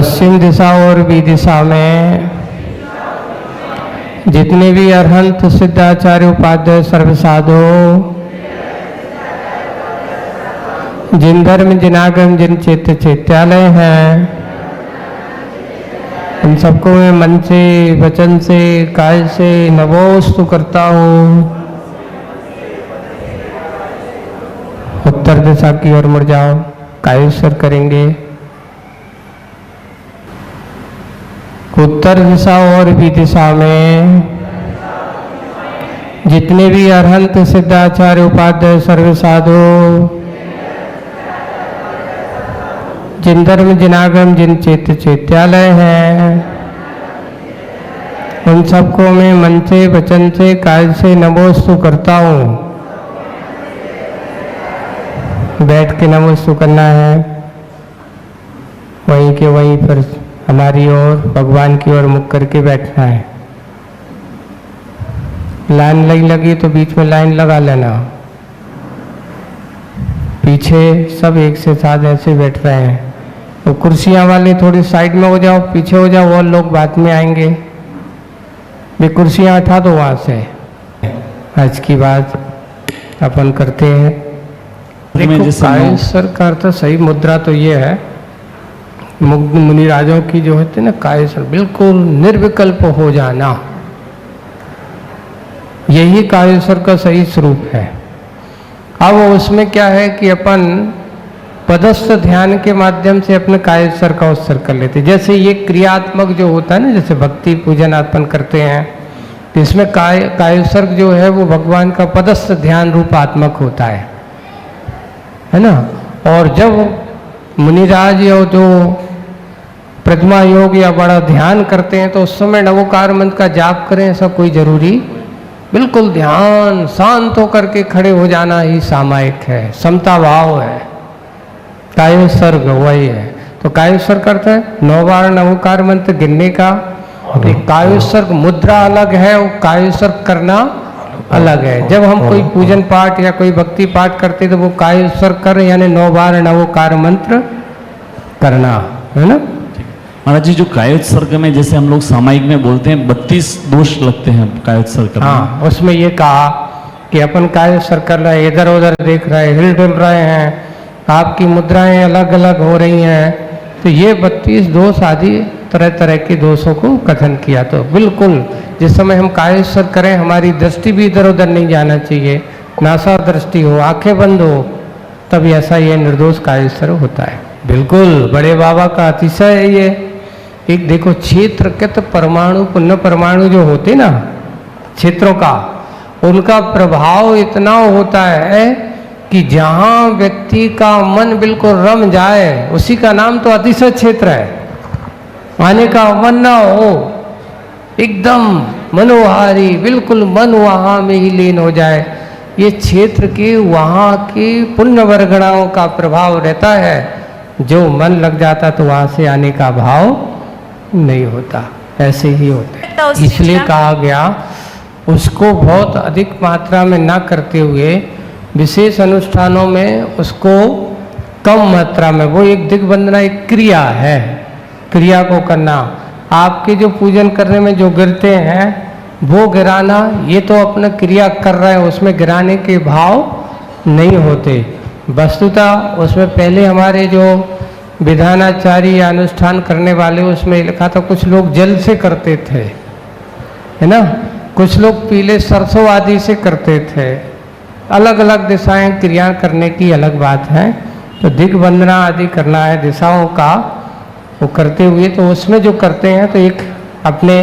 पश्चिम दिशा और भी दिशा में जितने भी अरहंत सिद्धाचार्य उपाध्याय सर्व साधु, जिन धर्म जिनागम जिन चैत्य चैत्यालय हैं, उन सबको मैं मन से वचन से काय से नमोस्तु करता हूँ। उत्तर दिशा की ओर मुड़ जाओ, कायेश्वर करेंगे। उत्तर दिशा और भी दिशा में जितने भी अरहंत सिद्धाचार्य उपाध्याय सर्व साधु, जिन धर्म जिनागम जिन चैत्य चैत्यालय हैं, उन सबको मैं मन से वचन से काय से नमोस्तु करता हूँ। बैठ के नमोस्तु करना है, वहीं के वहीं पर हमारी ओर भगवान की ओर मुख करके बैठना है। लाइन लगी तो बीच में लाइन लगा लेना। पीछे सब एक से साथ ऐसे बैठ रहे हैं, तो कुर्सियां वाले थोड़ी साइड में हो जाओ, पीछे हो जाओ, और लोग बाद में आएंगे। भी कुर्सियां उठा दो वहां से। आज की बात अपन करते हैं। देखो कायेश्वर का अर्थ सही मुद्रा तो ये है, मुनिराजों की जो होती है ना कायेश्वर, बिल्कुल निर्विकल्प हो जाना, यही कायेश्वर का सही स्वरूप है। अब उसमें क्या है कि अपन पदस्थ ध्यान के माध्यम से अपने कायेश्वर का उत्सर्ग कर लेते। जैसे ये क्रियात्मक जो होता है ना, जैसे भक्ति पूजन अर्पण करते हैं, तो इसमें कायेश्वर जो है वो भगवान का पदस्थ ध्यान रूपात्मक होता है ना। और जब मुनिराज या जो प्रतिमा योग या बड़ा ध्यान करते हैं, तो उस समय नवोकार मंत्र का जाप करें, ऐसा कोई जरूरी, बिल्कुल ध्यान शांत होकर के खड़े हो जाना ही सामायिक है, समता भाव है। कायोत्सर्ग वही है। तो कायोत्सर्ग करते हैं 9 बार नवोकार मंत्र गिनने का। एक कायोत्सर्ग मुद्रा अलग है, वो कायोत्सर्ग करना अलग है। जब हम कोई पूजन पाठ या कोई भक्ति पाठ करते तो वो कायोत्सर्ग कर यानी 9 बार नवोकार मंत्र करना है ना। महाराज जी, जो कायोत्सर्ग में जैसे हम लोग सामायिक में बोलते हैं 32 दोष लगते हैं कायोत्सर्ग करने। हाँ, उसमें ये कहा कि अपन कायोत्सर्ग कर रहे हैं, इधर उधर देख रहे हैं, हिल डुल रहे हैं, आपकी मुद्राएं अलग अलग हो रही हैं, तो ये 32 दोष आदि तरह तरह के दोषों को कथन किया। तो बिल्कुल जिस समय हम कायोत्सर्ग करें, हमारी दृष्टि भी इधर उधर नहीं जाना चाहिए, नासा दृष्टि हो, आंखें बंद हो, तब ऐसा ये निर्दोष कायोत्सर्ग होता है। बिल्कुल बड़े बाबा का अतिशय है ये। एक देखो क्षेत्र के तो परमाणु पुण्य परमाणु जो होते ना क्षेत्रों का, उनका प्रभाव इतना होता है कि जहाँ व्यक्ति का मन बिल्कुल रम जाए, उसी का नाम तो अतिशय क्षेत्र है। आने का मन ना हो, एकदम मनोहारी, बिल्कुल मन वहाँ में ही लीन हो जाए, ये क्षेत्र के वहाँ के पुण्य वर्गणाओं का प्रभाव रहता है। जो मन लग जाता तो वहाँ से आने का भाव नहीं होता, ऐसे ही होते हैं। इसलिए कहा गया उसको बहुत अधिक मात्रा में ना करते हुए विशेष अनुष्ठानों में उसको कम मात्रा में, वो एक दिग्बंधना एक क्रिया है, क्रिया को करना। आपके जो पूजन करने में जो गिरते हैं वो गिराना, ये तो अपना क्रिया कर रहे हैं, उसमें गिराने के भाव नहीं होते। वस्तुतः उसमें पहले हमारे जो विधानाचारी या अनुष्ठान करने वाले, उसमें लिखा था कुछ लोग जल से करते थे, है ना, कुछ लोग पीले सरसों आदि से करते थे। अलग अलग दिशाएं क्रिया करने की अलग बात है। तो दिग्बंधना आदि करना है दिशाओं का, वो करते हुए तो उसमें जो करते हैं तो एक अपने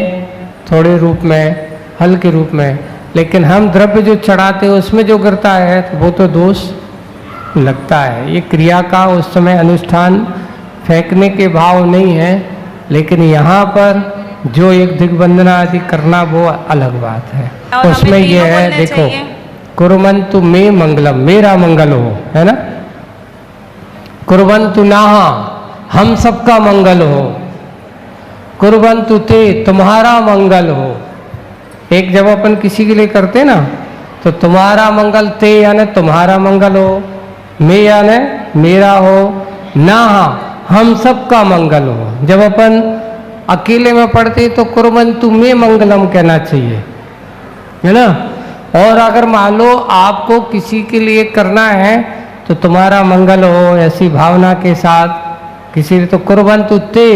थोड़े रूप में, हल के रूप में, लेकिन हम द्रव्य जो चढ़ाते हैं उसमें जो गिरता है तो वो तो दोष लगता है। ये क्रिया का उस समय अनुष्ठान फेंकने के भाव नहीं है, लेकिन यहाँ पर जो एक दिग्बंधना आदि करना वो अलग बात है। उसमें ये है, देखो कुर्वन्तु मे मंगलम, मेरा मंगल हो, है ना, कुर्वन्तु नाहा, हम सबका मंगल हो, कुर्वन्तु ते, तुम्हारा मंगल हो। एक जब अपन किसी के लिए करते ना तो तुम्हारा मंगल, ते यानी तुम्हारा मंगल हो, मे यानी मेरा हो, नाहा हम सबका मंगल हो। जब अपन अकेले में पढ़ते तो कुर्वन्तु मे मंगलम कहना चाहिए, है ना। और अगर मान लो आपको किसी के लिए करना है तो तुम्हारा मंगल हो, ऐसी भावना के साथ किसी तो कुर्वन्तु ते,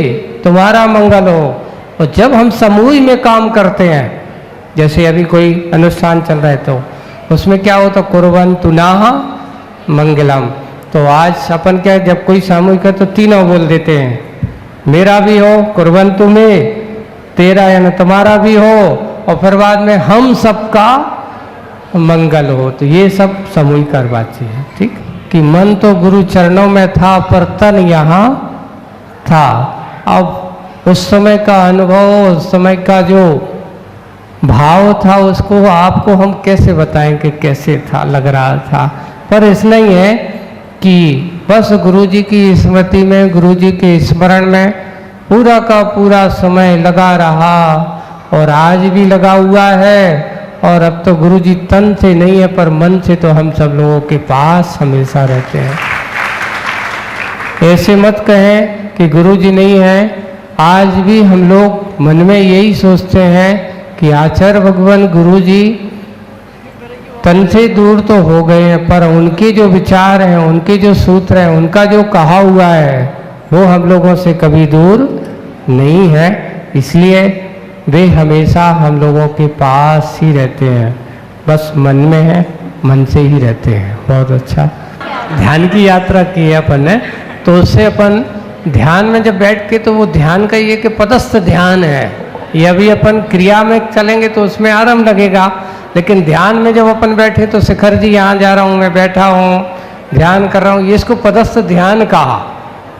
तुम्हारा मंगल हो। और जब हम समूह में काम करते हैं, जैसे अभी कोई अनुष्ठान चल रहा है तो उसमें क्या होता, कुर्वन्तु नाह मंगलम। तो आज अपन क्या, जब कोई सामूहिक है तो तीनों बोल देते हैं, मेरा भी हो कुर्वन्तु में, तेरा यानी तुम्हारा भी हो, और फिर बाद में हम सबका मंगल हो। तो ये सब सामूहिक बातचीत है, ठीक। कि मन तो गुरु चरणों में था पर तन यहाँ था। अब उस समय का अनुभव, उस समय का जो भाव था, उसको आपको हम कैसे बताएं कि कैसे था, लग रहा था। पर इसलिए ही है कि बस गुरु जी की स्मृति में, गुरु जी के स्मरण में पूरा का पूरा समय लगा रहा, और आज भी लगा हुआ है। और अब तो गुरु जी तन से नहीं है पर मन से तो हम सब लोगों के पास हमेशा रहते हैं। ऐसे मत कहें कि गुरु जी नहीं है। आज भी हम लोग मन में यही सोचते हैं कि आचार्य भगवान गुरु जी तन से दूर तो हो गए हैं, पर उनके जो विचार हैं, उनके जो सूत्र हैं, उनका जो कहा हुआ है वो हम लोगों से कभी दूर नहीं है। इसलिए वे हमेशा हम लोगों के पास ही रहते हैं, बस मन में है, मन से ही रहते हैं। बहुत अच्छा ध्यान की यात्रा की है अपन ने। तो उससे अपन ध्यान में जब बैठ के, तो वो ध्यान का ये कि पदस्थ ध्यान है। ये अभी अपन क्रिया में चलेंगे तो उसमें आराम लगेगा, लेकिन ध्यान में जब अपन बैठे तो शिखर जी यहाँ जा रहा हूँ, मैं बैठा हूँ, ध्यान कर रहा हूँ, ये इसको पदस्थ ध्यान कहा।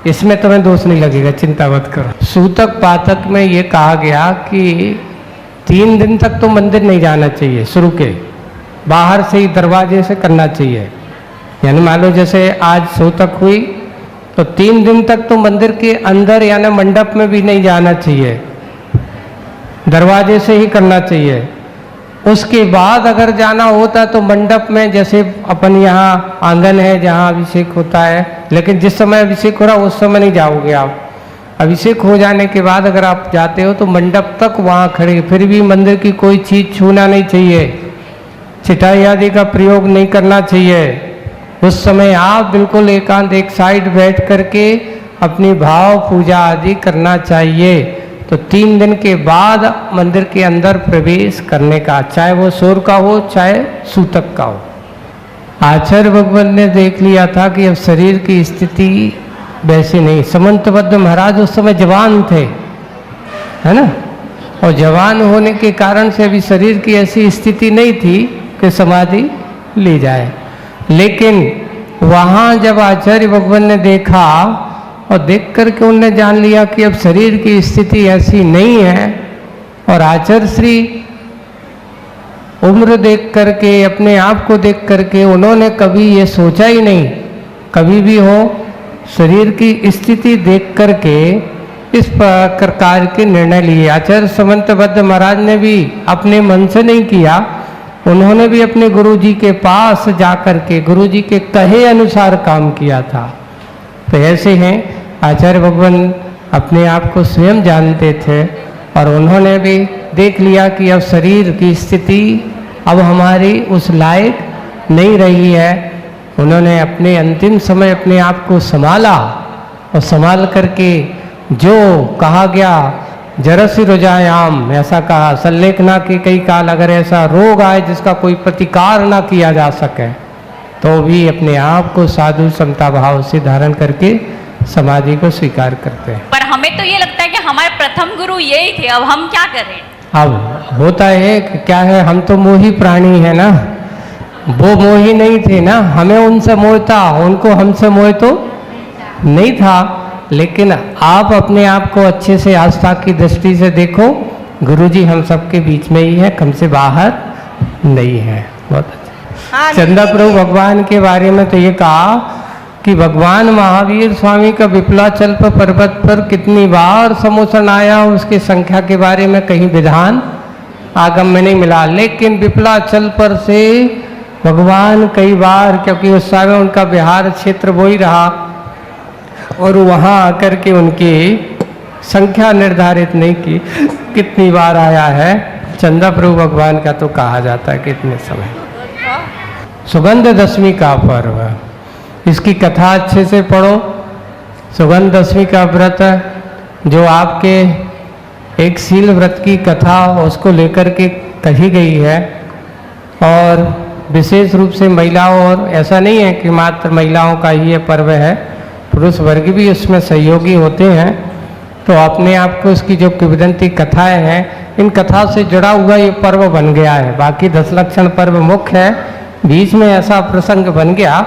इसमें तुम्हें दोष नहीं लगेगा, चिंता मत करो। सूतक पातक में ये कहा गया कि 3 दिन तक तो मंदिर नहीं जाना चाहिए, शुरू के बाहर से ही दरवाजे से करना चाहिए। यानी मान लो जैसे आज सूतक हुई तो 3 दिन तक तो मंदिर के अंदर यानी मंडप में भी नहीं जाना चाहिए, दरवाजे से ही करना चाहिए। उसके बाद अगर जाना होता तो मंडप में, जैसे अपन यहाँ आंगन है जहाँ अभिषेक होता है, लेकिन जिस समय अभिषेक हो रहा उस समय नहीं जाओगे आप। अभिषेक हो जाने के बाद अगर आप जाते हो तो मंडप तक वहाँ खड़े, फिर भी मंदिर की कोई चीज़ छूना नहीं चाहिए, चिटाई आदि का प्रयोग नहीं करना चाहिए। उस समय आप बिल्कुल एकांत एक साइड बैठ करके अपनी भाव पूजा आदि करना चाहिए। तो 3 दिन के बाद मंदिर के अंदर प्रवेश करने का, चाहे वो सूर्य का हो चाहे सूतक का हो। आचार्य भगवान ने देख लिया था कि अब शरीर की स्थिति वैसी नहीं। समंतबद्ध महाराज उस समय जवान थे, है ना, और जवान होने के कारण से अभी शरीर की ऐसी स्थिति नहीं थी कि समाधि ली जाए। लेकिन वहाँ जब आचार्य भगवान ने देखा और देख करके उनने जान लिया कि अब शरीर की स्थिति ऐसी नहीं है, और आचार्य श्री उम्र देख करके, अपने आप को देख करके उन्होंने कभी ये सोचा ही नहीं, कभी भी हो शरीर की स्थिति देख करके इस प्रकार के निर्णय लिए। आचार्य समंतबद्ध महाराज ने भी अपने मन से नहीं किया, उन्होंने भी अपने गुरु जी के पास जाकर के गुरु जी के कहे अनुसार काम किया था। तो ऐसे हैं आचार्य भगवान अपने आप को स्वयं जानते थे, और उन्होंने भी देख लिया कि अब शरीर की स्थिति अब हमारी उस लायक नहीं रही है। उन्होंने अपने अंतिम समय अपने आप को संभाला, और संभाल करके जो कहा गया जरसी रुजायाम, ऐसा कहा सल्लेखना के कई काल, अगर ऐसा रोग आए जिसका कोई प्रतिकार ना किया जा सके तो भी अपने आप को साधु समता भाव से धारण करके समाधि को स्वीकार करते हैं। पर हमें तो ये लगता है कि हमारे प्रथम गुरु यही थे, अब हम क्या करें? अब होता है कि क्या है, हम तो मोही प्राणी है ना, वो मोही नहीं थे ना, हमें उनसे मोह था, उनको हमसे मोह तो नहीं था। लेकिन आप अपने आप को अच्छे से आस्था की दृष्टि से देखो, गुरुजी हम सबके बीच में ही है, कम से बाहर नहीं है। बहुत अच्छा। चंदा प्रभु भगवान के बारे में तो ये कहा कि भगवान महावीर स्वामी का विप्लाचल पर्वत पर कितनी बार समोसन आया, उसकी संख्या के बारे में कहीं विधान आगम में नहीं मिला। लेकिन विप्लाचल पर से भगवान कई बार, क्योंकि उस समय उनका बिहार क्षेत्र वो ही रहा, और वहाँ आकर के उनकी संख्या निर्धारित नहीं की कितनी बार आया है। चंदा प्रभु भगवान का तो कहा जाता है कितने समय। सुगंध दशमी का पर्व, इसकी कथा अच्छे से पढ़ो। सुगंध दशमी का व्रत जो आपके एक शील व्रत की कथा उसको लेकर के कही गई है, और विशेष रूप से महिलाओं, और ऐसा नहीं है कि मात्र महिलाओं का ही ये पर्व है, पुरुष वर्ग भी उसमें सहयोगी होते हैं। तो अपने आप को इसकी जो किंवदंती कथाएं हैं, इन कथा से जुड़ा हुआ ये पर्व बन गया है। बाकी 10 लक्षण पर्व मुख्य है, बीच में ऐसा प्रसंग बन गया,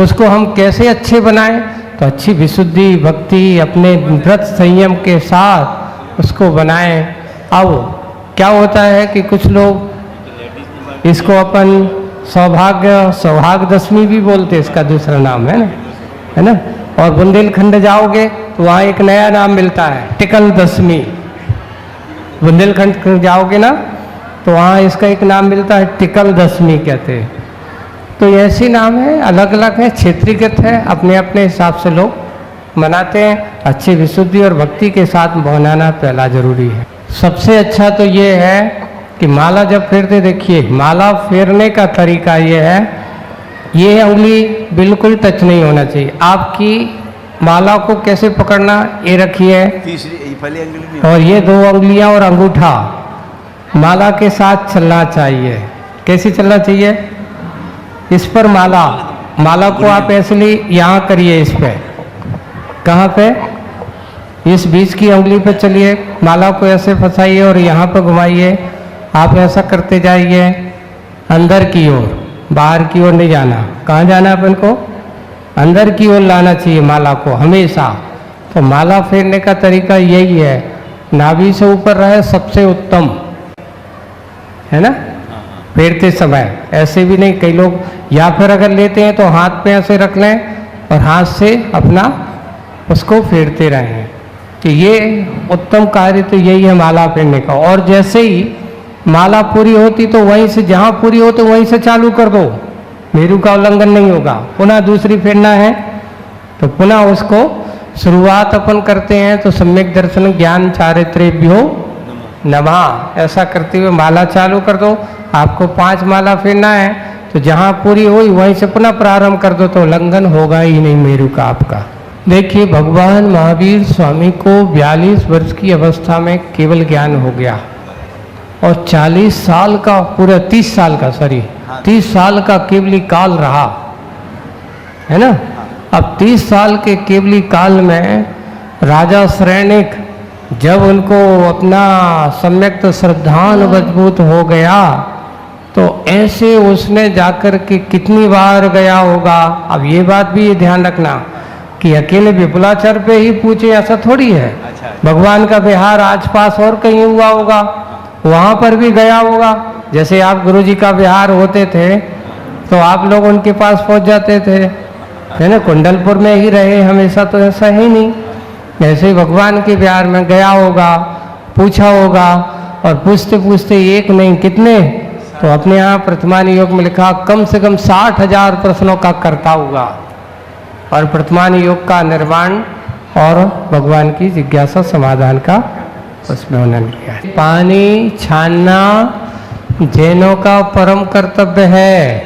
उसको हम कैसे अच्छे बनाएं, तो अच्छी विशुद्धि भक्ति अपने व्रत संयम के साथ उसको बनाएं। अब क्या होता है कि कुछ लोग इसको अपन सौभाग्य दशमी भी बोलते हैं, इसका दूसरा नाम है ना। और बुंदेलखंड जाओगे तो वहाँ एक नया नाम मिलता है, टिकल दशमी। बुंदेलखंड जाओगे ना तो वहाँ इसका एक नाम मिलता है, टिकल दशमी कहते हैं। तो ऐसे नाम है, अलग अलग है, क्षेत्रीगत है, अपने अपने हिसाब से लोग मनाते हैं। अच्छी विशुद्धि और भक्ति के साथ मनाना पहला जरूरी है। सबसे अच्छा तो ये है कि माला जब फेरते, देखिए माला फेरने का तरीका ये है, ये उंगली बिल्कुल टच नहीं होना चाहिए। आपकी माला को कैसे पकड़ना, ये रखिए, और ये 2 उंगलियां और अंगूठा माला के साथ चलना चाहिए। कैसे चलना चाहिए, इस पर माला को आप ऐसे यहाँ करिए, इस पे, कहाँ पे, इस बीच की उंगली पे चलिए, माला को ऐसे फंसाइए और यहाँ पे घुमाइए। आप ऐसा करते जाइए अंदर की ओर, बाहर की ओर नहीं जाना। कहाँ जाना है अपन को, अंदर की ओर लाना चाहिए माला को हमेशा। तो माला फेरने का तरीका यही है, नाभि से ऊपर रहे सबसे उत्तम है ना फेरते समय। ऐसे भी नहीं, कई लोग या फिर अगर लेते हैं तो हाथ पे ऐसे रख लें और हाथ से अपना उसको फेरते रहें। तो ये उत्तम कार्य तो यही है माला फेरने का। और जैसे ही माला पूरी होती तो वहीं से, जहाँ पूरी हो तो वहीं से चालू कर दो, मेरू का उल्लंघन नहीं होगा। पुनः दूसरी फेरना है तो पुनः उसको शुरुआत अपन करते हैं तो सम्यक दर्शन ज्ञान चारित्रेभ्यो नमः, ऐसा करते हुए माला चालू कर दो। आपको 5 माला फेरना है तो जहाँ पूरी हुई वहीं से पुनः प्रारंभ कर दो, तो उल्लंघन होगा ही नहीं मेरू का आपका। देखिए भगवान महावीर स्वामी को 42 वर्ष की अवस्था में केवल ज्ञान हो गया, और 40 साल का, पूरा 30 साल का, 30 साल का केवली काल रहा है ना। अब 30 साल के केवली काल में राजा श्रेणिक जब उनको अपना सम्यक श्रद्धान मजबूत हो गया, तो ऐसे उसने जाकर के कितनी बार गया होगा। अब ये बात भी ध्यान रखना कि अकेले विपुलाचार्य पे ही पूछे, ऐसा थोड़ी है। भगवान का विहार आस पास और कहीं हुआ होगा, वहाँ पर भी गया होगा। जैसे आप गुरु जी का विहार होते थे तो आप लोग उनके पास पहुँच जाते थे, है ना। कुंडलपुर में ही रहे हमेशा तो ऐसा ही नहीं। ऐसे ही भगवान के विहार में गया होगा, पूछा होगा, और पूछते पूछते एक नहीं कितने, तो अपने यहाँ प्रतिमान योग में लिखा कम से कम 60,000 प्रश्नों का करता होगा, और प्रतिमान योग का निर्माण और भगवान की जिज्ञासा समाधान का उसमें उन्होंने किया है। पानी छानना जैनों का परम कर्तव्य है।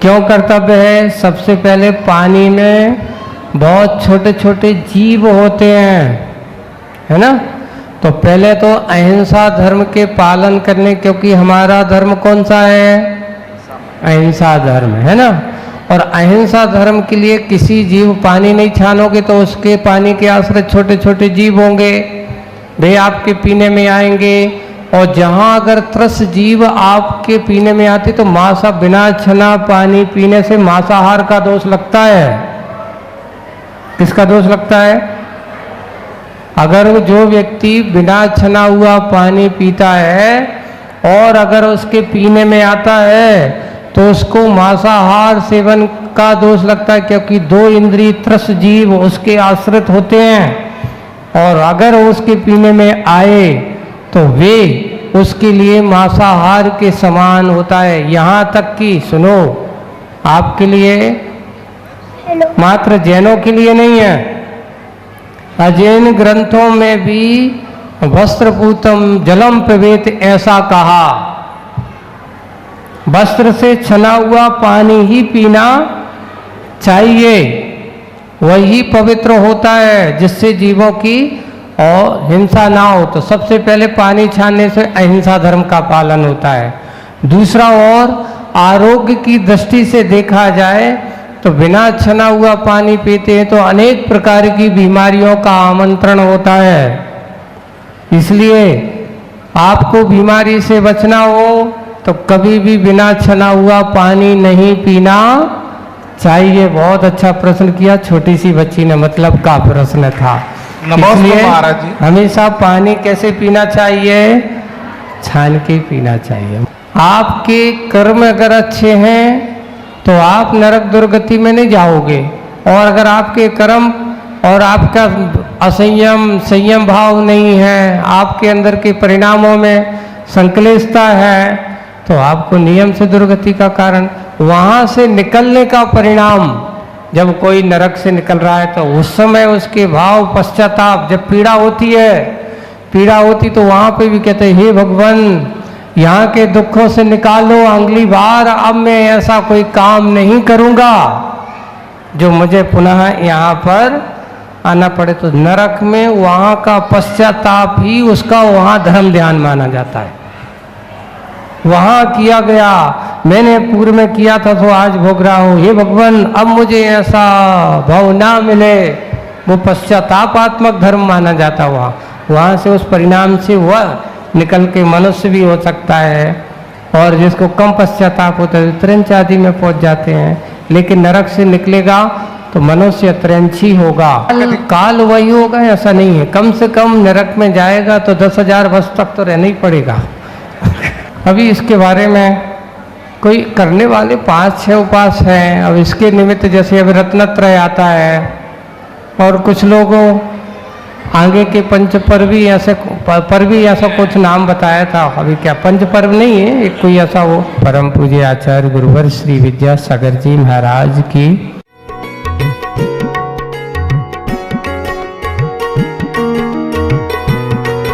क्यों कर्तव्य है? सबसे पहले पानी में बहुत छोटे छोटे जीव होते हैं, है ना। तो पहले तो अहिंसा धर्म के पालन करने, क्योंकि हमारा धर्म कौन सा है? अहिंसा धर्म, है ना। और अहिंसा धर्म के लिए किसी जीव, पानी नहीं छानोगे तो उसके पानी के आश्रित छोटे छोटे जीव होंगे, वे आपके पीने में आएंगे। और जहाँ अगर त्रस जीव आपके पीने में आते तो मांसा, बिना छना पानी पीने से मांसाहार का दोष लगता है। किसका दोष लगता है? अगर जो व्यक्ति बिना छना हुआ पानी पीता है और अगर उसके पीने में आता है तो उसको मांसाहार सेवन का दोष लगता है, क्योंकि 2 इंद्रिय त्रस जीव उसके आश्रित होते हैं। और अगर उसके पीने में आए तो वे उसके लिए मांसाहार के समान होता है। यहाँ तक कि सुनो, आपके लिए मात्र जैनों के लिए नहीं है। अजैन ग्रंथों में भी वस्त्रपूतम जलम पिबेत ऐसा कहा। वस्त्र से छना हुआ पानी ही पीना चाहिए, वही पवित्र होता है, जिससे जीवों की और हिंसा ना हो। तो सबसे पहले पानी छानने से अहिंसा धर्म का पालन होता है। दूसरा, और आरोग्य की दृष्टि से देखा जाए तो बिना छना हुआ पानी पीते हैं तो अनेक प्रकार की बीमारियों का आमंत्रण होता है। इसलिए आपको बीमारी से बचना हो तो कभी भी बिना छना हुआ पानी नहीं पीना चाहिए। बहुत अच्छा प्रश्न किया, छोटी सी बच्ची ने मतलब का प्रश्न था। नमस्ते इसलिए महाराज जी। हमेशा पानी कैसे पीना चाहिए? छान के पीना चाहिए। आपके कर्म अगर अच्छे हैं तो आप नरक दुर्गति में नहीं जाओगे, और अगर आपके कर्म और आपका असंयम संयम भाव नहीं है, आपके अंदर के परिणामों में संकलेशता है, तो आपको नियम से दुर्गति का कारण, वहाँ से निकलने का परिणाम, जब कोई नरक से निकल रहा है तो उस समय उसके भाव पश्चाताप, जब पीड़ा होती तो वहाँ पे भी कहते हैं, हे भगवान यहाँ के दुखों से निकालो, अगली बार अब मैं ऐसा कोई काम नहीं करूँगा जो मुझे पुनः यहाँ पर आना पड़े। तो नरक में वहाँ का पश्चाताप ही उसका वहाँ धर्म ध्यान माना जाता है। वहाँ किया गया, मैंने पूर्व में किया था तो आज भोग रहा हूँ, हे भगवान अब मुझे ऐसा भाव ना मिले, वो पश्चातापात्मक धर्म माना जाता। वहाँ से उस परिणाम से वह निकल के मनुष्य भी हो सकता है, और जिसको कम पश्चाताप होता है त्रिंच आदि में पहुँच जाते हैं। लेकिन नरक से निकलेगा तो मनुष्य त्रिंची होगा। काल वही होगा ऐसा नहीं है, कम से कम नरक में जाएगा तो 10,000 वर्ष तक तो रहना ही पड़ेगा। अभी इसके बारे में कोई करने वाले 5-6 उपास हैं। अब इसके निमित्त जैसे अभी रत्नत्रय आता है, और कुछ लोगों आगे के पंच पर्वी ऐसे पर्वी ऐसा कुछ नाम बताया था। अभी क्या पंच पर्व नहीं है, एक कोई ऐसा वो। परम पूज्य आचार्य गुरुवर श्री विद्यासागर जी महाराज की